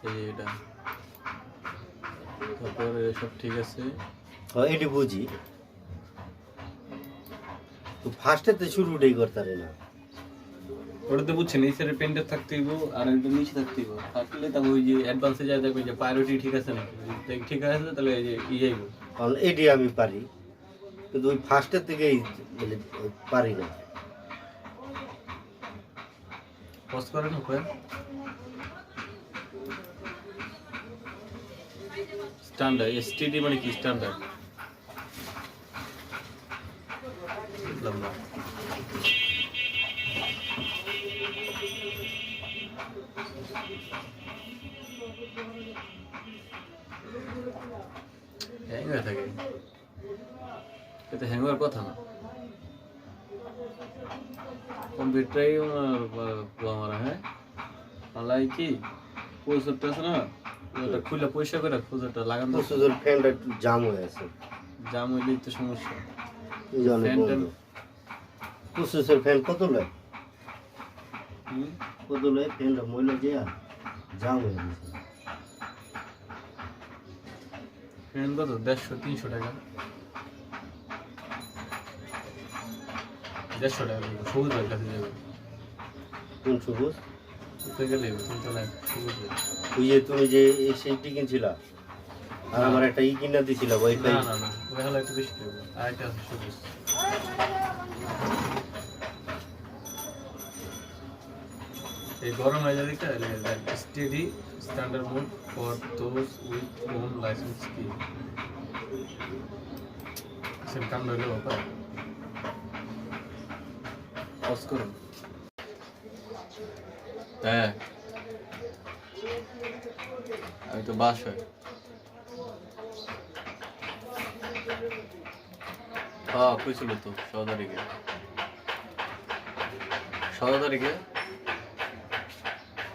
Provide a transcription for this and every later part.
এই যে এটা, তারপরে সব ঠিক আছে। এটি বুঝি তো ফার্স্টে তো শুরুটাই করতে না। ওটাতে বুঝছেন এই সাইডে পেন্টার থাকতে হইব আর একদম নিচে থাকতে হইব, থাকলে তারপর ওই যে অ্যাডভান্সে যায় দেখবে যে প্রায়োরিটি ঠিক আছে না, যদি ঠিক আছে তাহলে এই যে যাইব। কারণ এটি আমি পারি, কিন্তু ওই ফার্স্টের থেকেই মানে পারি না। পজ করেন উপরে স্ট্যান্ডার্ড, এসটিডি মানে কি স্ট্যান্ডার্ড বুঝলাম না। হ্যাং হয়ে থাকে, এটা হ্যাং হওয়ার কথা না। কম্পিউটারই আমার হ্যাঁ আলাই কি প্রসেসরটা আছে না, ওটা খুলে পয়সা করে প্রসেসরটা লাগানো, প্রসেসর ফ্যানটা একটু জাম হয়ে আছে, জাম হইলেই তো সমস্যা। এই জন্য প্রসেসর ফ্যান কত লয়, কত লয় ফ্যানটা মইলা যে জাম হয়ে গেছে। ফ্যান কত 150-300 টাকা, 150 টাকা সবুজ ভাইয়ের কাছে যাবে। কোন সবুজ? গেলে কিন্তু না সবুজ ভাই। ওই যে তুমি যে সেইটি কিনছিলা আর আমার একটা ই কিনা দিছিলা ওয়াইফাই। না না না ওই হলো একটু বেশি দেবো, আর একটা আছে সবুজ। এই গরম হয়ে যাবে steady standard mode for those with own license scheme. Same কাম হইলে বাবা পজ করুন। হ্যাঁ আমি তো বাস হয়। হ্যাঁ কইছিল তো 16 তারিখে, 16 তারিখে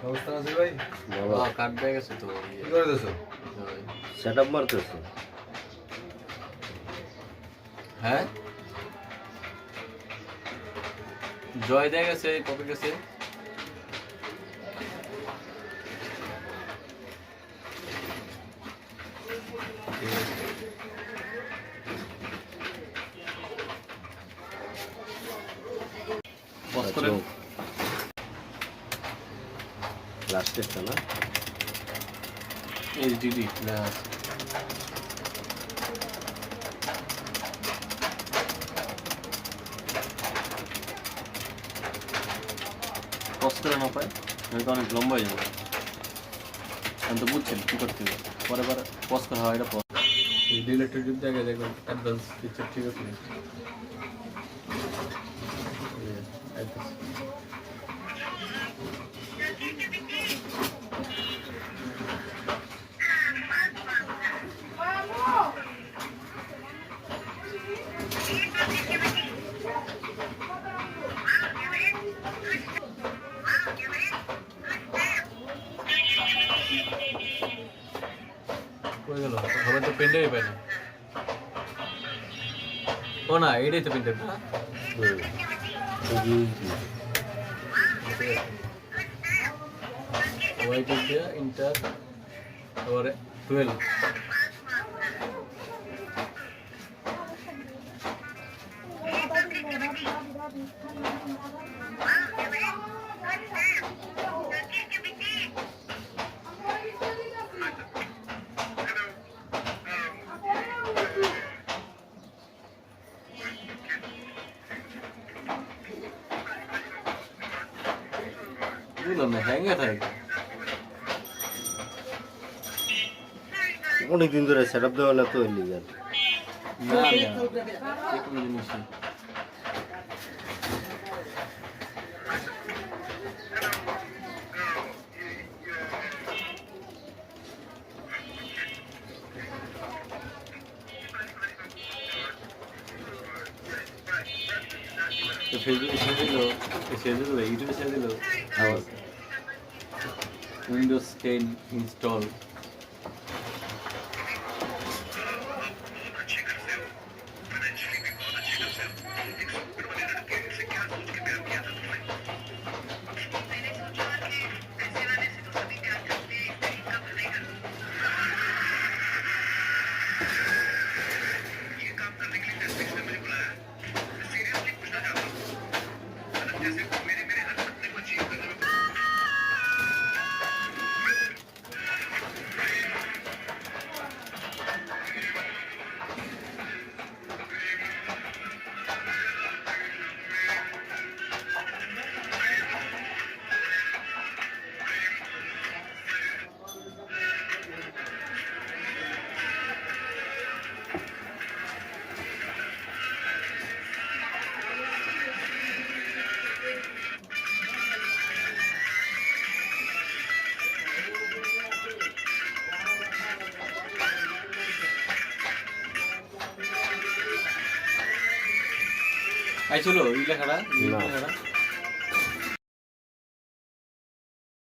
অবস্থা আছে ভাই? হ্যাঁ কাট দিয়ে গেছে তো। কি করে দেছো? সেটআপ মারতেছে। হ্যাঁ জয় দিয়ে গেছে, কপি গেছে। লাস্টেরটা না এইচডিডি না পজ করে না পায়, নয়তো অনেক লম্বা হয়ে যাবে। আমি তো বুঝছেন কি করতে হবে, পরে পরে পজ করা হয় এটা পজ। এই ডিলেটেড জায়গায় দেখবেন অ্যাডভান্স পিকচার ঠিক আছে। কই গেল সবাই তো পেন্ডাই পায় না। ও না এটাই তো পেন্ডাই না। হোয়াইট ইন্ডিয়া ইন্টার और 12 বুঝলাম না হ্যাঙ্গে থাকে। অনেকদিন ধরে সেটআপ দেওয়া না তো হইলি গেল না না যে কোনো জিনিসই তো ফেসবুকে ছেড়ে দিল, ইউটিউবে ছেড়ে দিল উইন্ডোজ 10 ইনস্টল। আইছিল এই লেখাটা না। লেখাটা